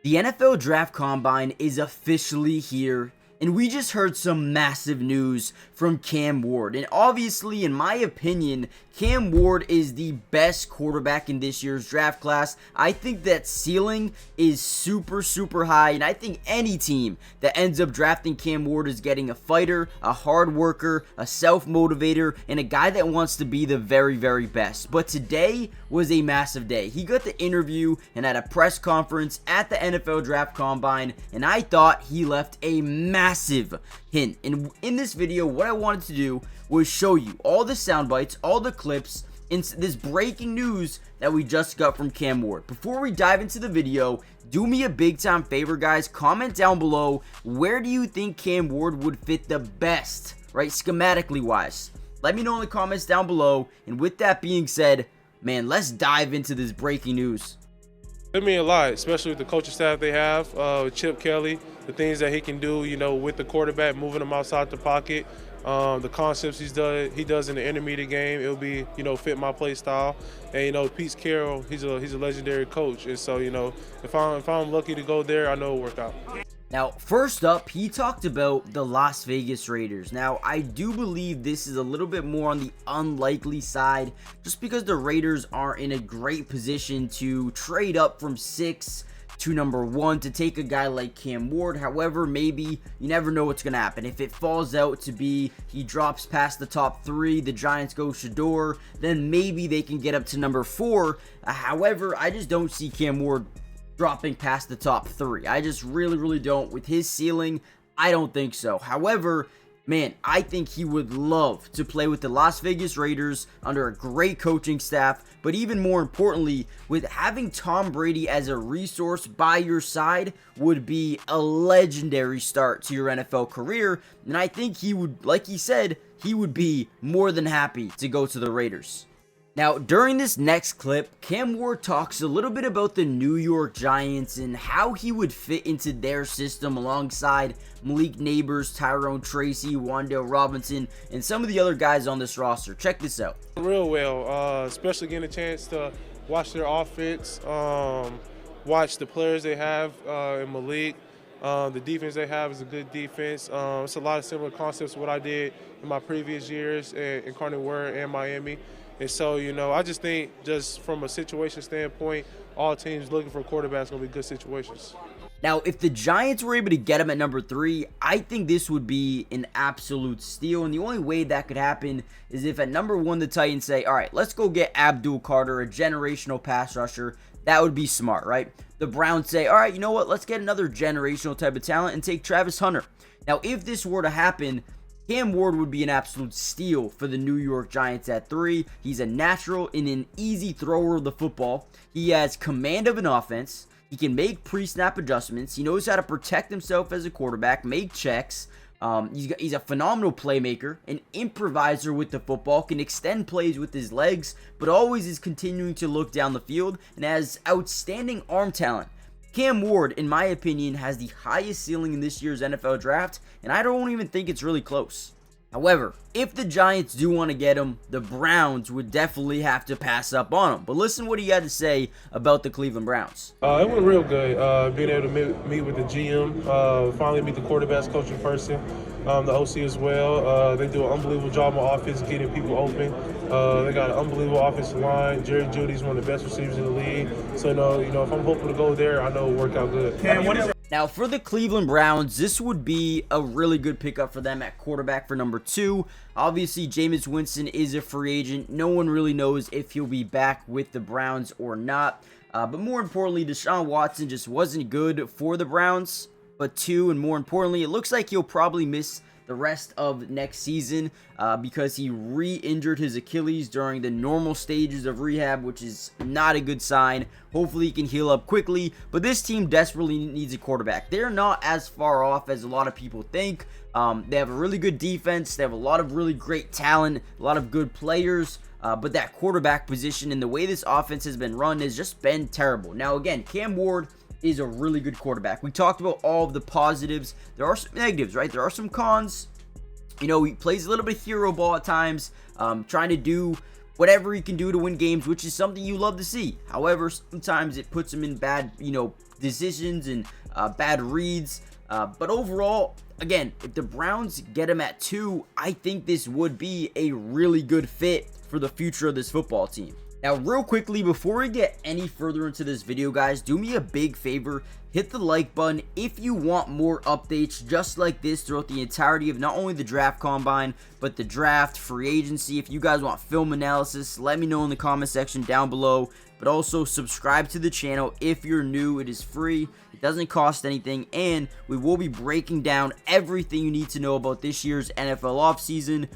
The NFL Draft Combine is officially here, and we just heard some massive news from Cam Ward. And obviously, in my opinion, Cam Ward is the best quarterback in this year's draft class. I think that ceiling is super high, and I think any team that ends up drafting Cam Ward is getting a fighter, a hard worker, a self-motivator, and a guy that wants to be the very best. But today was a massive day. He got the interview and had a press conference at the NFL Draft Combine, and I thought he left a massive hint. And in this video, what I wanted to do was show you all the sound bites, all the clips, and this breaking news that we just got from Cam Ward. Before we dive into the video, do me a big time favor, guys. Comment down below, where do you think Cam Ward would fit the best, right, schematically wise? Let me know in the comments down below. And with that being said, man, let's dive into this breaking news. It means a lot, especially with the coaching staff they have, with Chip Kelly, the things that he can do, with the quarterback, moving him outside the pocket, the concepts he does in the intermediate game. It'll be, fit my play style. And Pete Carroll, he's a legendary coach, and so if I'm lucky to go there, I know it'll work out. Now, first up, he talked about the Las Vegas Raiders. Now, I do believe this is a little bit more on the unlikely side, just because the Raiders are in a great position to trade up from 6 to number 1 to take a guy like Cam Ward. However, maybe you never know what's going to happen. If it falls out to be he drops past the top 3, the Giants go Shedeur, then maybe they can get up to number 4. However, I just don't see Cam Ward dropping past the top 3. I just really don't. With his ceiling, I don't think so. However, man, I think he would love to play with the Las Vegas Raiders under a great coaching staff, but even more importantly, with having Tom Brady as a resource by your side would be a legendary start to your NFL career, and I think he would, like he said, he would be more than happy to go to the Raiders. Now, during this next clip, Cam Ward talks a little bit about the New York Giants and how he would fit into their system alongside Malik Neighbors, Tyrone Tracy, Wan'Dale Robinson, and some of the other guys on this roster. Check this out. Real well, especially getting a chance to watch their offense, watch the players they have in Malik. The defense they have is a good defense. It's a lot of similar concepts to what I did in my previous years in Cardinal Word and Miami. And so, I just think just from a situation standpoint, all teams looking for quarterbacks going to be good situations. Now, if the Giants were able to get him at number 3, I think this would be an absolute steal. And the only way that could happen is if at number 1, the Titans say, all right, let's go get Abdul Carter, a generational pass rusher. That would be smart, right? The Browns say, all right, you know what? Let's get another generational type of talent and take Travis Hunter. Now, if this were to happen, Cam Ward would be an absolute steal for the New York Giants at 3. He's a natural and an easy thrower of the football. He has command of an offense. He can make pre-snap adjustments. He knows how to protect himself as a quarterback, make checks. He's a phenomenal playmaker, an improviser with the football, can extend plays with his legs, but always is continuing to look down the field, and has outstanding arm talent. Cam Ward, in my opinion, has the highest ceiling in this year's NFL draft, and I don't even think it's really close. However, if the Giants do want to get him, the Browns would definitely have to pass up on him. But listen what he had to say about the Cleveland Browns. It went real good, being able to meet with the GM, finally meet the quarterbacks coach in person, the OC as well. They do an unbelievable job on offense, getting people open. They got an unbelievable offensive line. Jerry Jeudy's one of the best receivers in the league. So, if I'm hoping to go there, I know it'll work out good. Now, for the Cleveland Browns, this would be a really good pickup for them at quarterback for number 2. Obviously, Jameis Winston is a free agent. No one really knows if he'll be back with the Browns or not. But more importantly, Deshaun Watson just wasn't good for the Browns. But 2, and more importantly, it looks like he'll probably miss the rest of next season because he re-injured his Achilles during the normal stages of rehab, which is not a good sign. Hopefully he can heal up quickly, but this team desperately needs a quarterback. They're not as far off as a lot of people think. They have a really good defense. They have a lot of really great talent, a lot of good players, but that quarterback position and the way this offense has been run has just been terrible. Now again, Cam Ward is a really good quarterback. We talked about all of the positives. There are some negatives, right? There are some cons. He plays a little bit hero ball at times, trying to do whatever he can do to win games, which is something you love to see. However, sometimes it puts him in bad, decisions and bad reads. But overall, again, if the Browns get him at 2, I think this would be a really good fit for the future of this football team. Now, real quickly, before we get any further into this video, guys, do me a big favor. Hit the like button if you want more updates just like this throughout the entirety of not only the draft combine, but the draft, free agency. If you guys want film analysis, let me know in the comment section down below. But also subscribe to the channel if you're new. It is free. It doesn't cost anything, and we will be breaking down everything you need to know about this year's NFL offseason,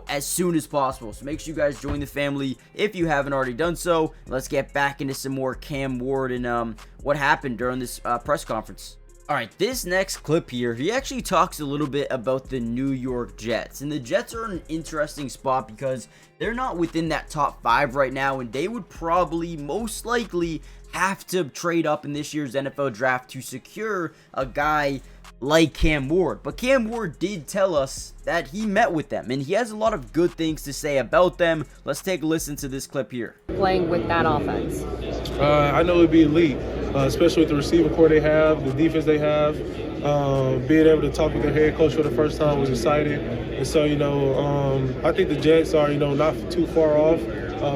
as soon as possible. So make sure you guys join the family if you haven't already done so. Let's get back into some more Cam Ward and what happened during this press conference. Alright, this next clip here, he actually talks a little bit about the New York Jets. And the Jets are in an interesting spot because they're not within that top 5 right now, and they would probably, most likely, have to trade up in this year's NFL draft to secure a guy like Cam Ward. But Cam Ward did tell us that he met with them, and he has a lot of good things to say about them. Let's take a listen to this clip here. Playing with that offense? I know it'd be elite, especially with the receiving core they have, the defense they have. Being able to talk with their head coach for the first time was exciting. And so, I think the Jets are, not too far off.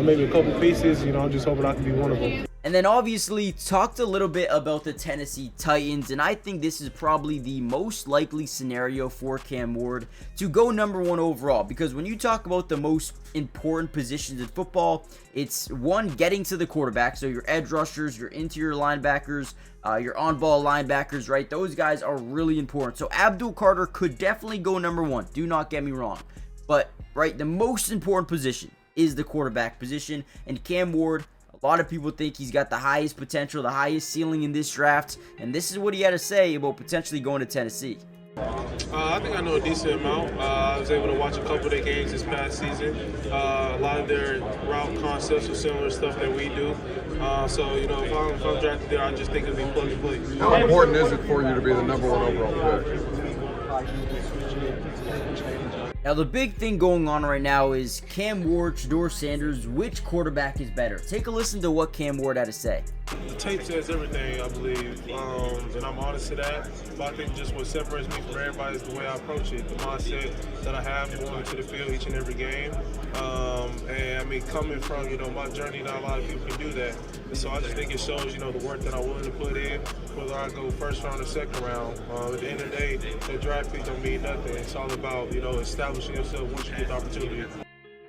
Maybe a couple pieces. I'm just hoping I can be one of them. And then obviously talked a little bit about the Tennessee Titans, and I think this is probably the most likely scenario for Cam Ward to go #1 overall, because when you talk about the most important positions in football, it's one, getting to the quarterback, so your edge rushers, your interior linebackers, your on-ball linebackers, right? Those guys are really important. So Abdul Carter could definitely go #1, do not get me wrong, but right, the most important position is the quarterback position, and Cam Ward, a lot of people think he's got the highest potential, the highest ceiling in this draft, and this is what he had to say about potentially going to Tennessee. I think I know a decent amount. I was able to watch a couple of their games this past season. A lot of their route concepts are similar stuff that we do. So, if I'm drafted there, I just think it'll be plug and play. How important is it for you to be the #1 overall pick? Now, the big thing going on right now is Cam Ward, Shedeur Sanders, which quarterback is better? Take a listen to what Cam Ward had to say. The tape says everything, I believe, and I'm honest to that. But I think just what separates me from everybody is the way I approach it, the mindset that I have going into the field each and every game. Coming from, my journey, not a lot of people can do that. And so I just think it shows, the work that I'm willing to put in, whether I go first round or second round. At the end of the day, the draft pick don't mean nothing. It's all about, establishing yourself once you get the opportunity.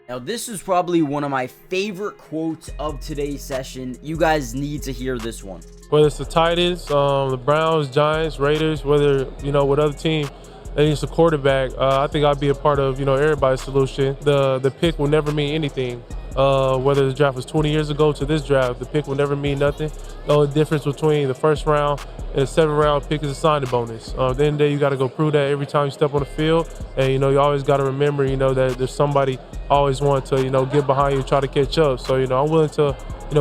Now, this is probably one of my favorite quotes of today's session. You guys need to hear this one. Whether it's the Titans, the Browns, Giants, Raiders, whether, what other team that needs a quarterback, I think I'd be a part of, everybody's solution. The pick will never mean anything. Whether the draft was 20 years ago to this draft, the pick will never mean nothing. The only difference between the first round and the 7th round pick is a signing bonus. At the end of the day, you got to go prove that every time you step on the field. And, you always got to remember, that there's somebody always want to, get behind you and try to catch up. So, I'm willing to,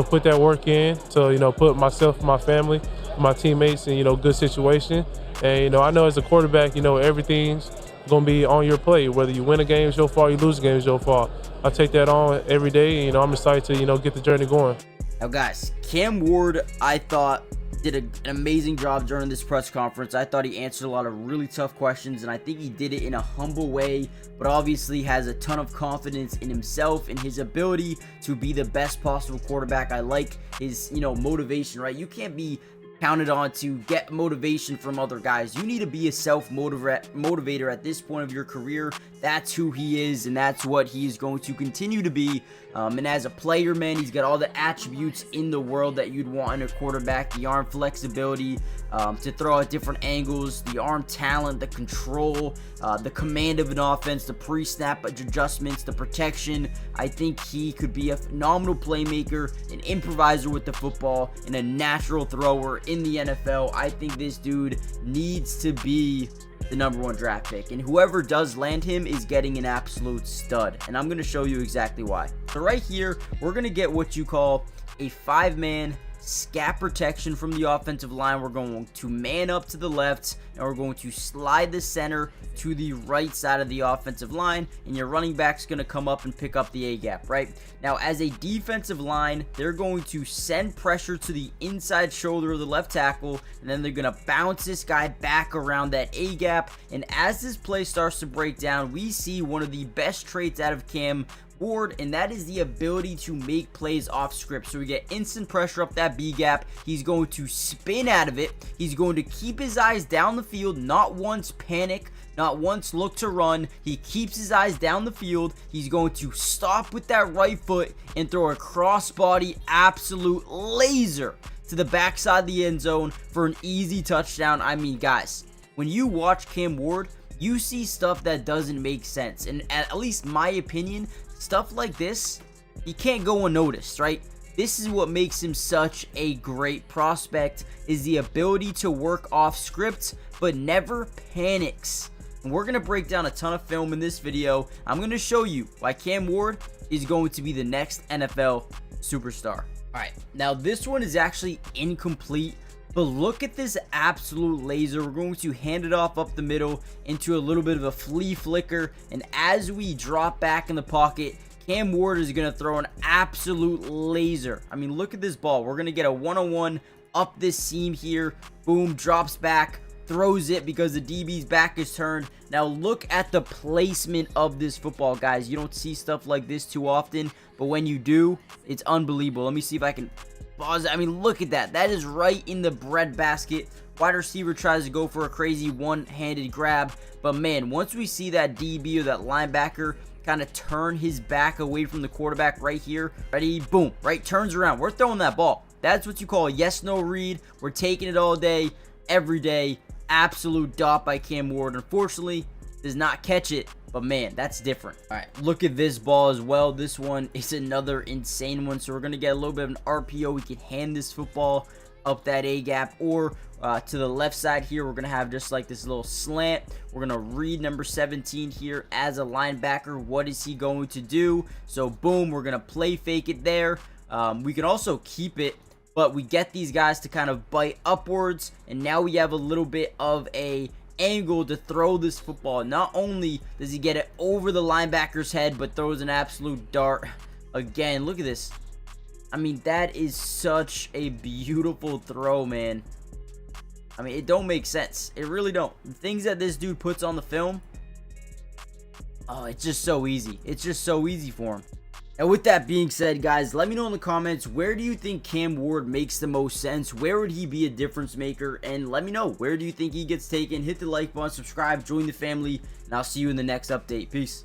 put that work in to, put myself, my family, my teammates in, good situation. And, I know as a quarterback, everything's going to be on your plate. Whether you win a game, it's your fault, you lose a game, it's your fault. I take that on every day, and, I'm excited to, get the journey going. Now, guys, Cam Ward, I thought, did an amazing job during this press conference. I thought he answered a lot of really tough questions, and I think he did it in a humble way, but obviously has a ton of confidence in himself and his ability to be the best possible quarterback. I like his, motivation, right? You can't be counted on to get motivation from other guys. You need to be a self-motivator at this point of your career. That's who he is, and that's what he is going to continue to be. And as a player, man, he's got all the attributes in the world that you'd want in a quarterback. The arm flexibility to throw at different angles, the arm talent, the control, the command of an offense, the pre-snap adjustments, the protection. I think he could be a phenomenal playmaker, an improviser with the football, and a natural thrower in the NFL. I think this dude needs to be the #1 draft pick, and whoever does land him is getting an absolute stud, and I'm going to show you exactly why. So right here, we're going to get what you call a 5-man scat protection from the offensive line. We're going to man up to the left, and we're going to slide the center to the right side of the offensive line, and your running back's going to come up and pick up the A-gap, right? Now, as a defensive line, they're going to send pressure to the inside shoulder of the left tackle, and then they're going to bounce this guy back around that A-gap, and as this play starts to break down, we see one of the best traits out of Cam Ward, and that is the ability to make plays off script. So we get instant pressure up that B gap. He's going to spin out of it. He's going to keep his eyes down the field, not once panic, not once look to run. He keeps his eyes down the field. He's going to stop with that right foot and throw a crossbody absolute laser to the backside of the end zone for an easy touchdown. I mean, guys, when you watch Cam Ward, you see stuff that doesn't make sense. And at least my opinion, stuff like this, he can't go unnoticed, right? This is what makes him such a great prospect, is the ability to work off script, but never panics. And we're going to break down a ton of film in this video. I'm going to show you why Cam Ward is going to be the next NFL superstar. Alright, now this one is actually incomplete, but look at this absolute laser. We're going to hand it off up the middle into a little bit of a flea flicker. And as we drop back in the pocket, Cam Ward is going to throw an absolute laser. I mean, look at this ball. We're going to get a one-on-one up this seam here. Boom, drops back, throws it because the DB's back is turned. Now look at the placement of this football, guys. You don't see stuff like this too often, but when you do, it's unbelievable. Let me see if I can pause it. I mean, look at that. That is right in the breadbasket. Wide receiver tries to go for a crazy one-handed grab, but man, once we see that DB or that linebacker kind of turn his back away from the quarterback right here, ready, boom, right, turns around. We're throwing that ball. That's what you call a yes-no read. We're taking it all day, every day. Absolute dot by Cam Ward. Unfortunately, does not catch it, but man, that's different. All right, look at this ball as well. This one is another insane one. So we're going to get a little bit of an RPO. We can hand this football up that A-gap, or to the left side here, we're going to have just like this little slant. We're going to read number 17 here as a linebacker. What is he going to do? So boom, we're going to play fake it there. We can also keep it, but we get these guys to kind of bite upwards, and now we have a little bit of a angle to throw this football. Not only does he get it over the linebacker's head, but throws an absolute dart. Again, look at this. I mean, that is such a beautiful throw, man. I mean, it don't make sense. It really don't. The things that this dude puts on the film, oh, it's just so easy. It's just so easy for him. And with that being said, guys, let me know in the comments, where do you think Cam Ward makes the most sense? Where would he be a difference maker? And let me know, where do you think he gets taken? Hit the like button, subscribe, join the family, and I'll see you in the next update. Peace.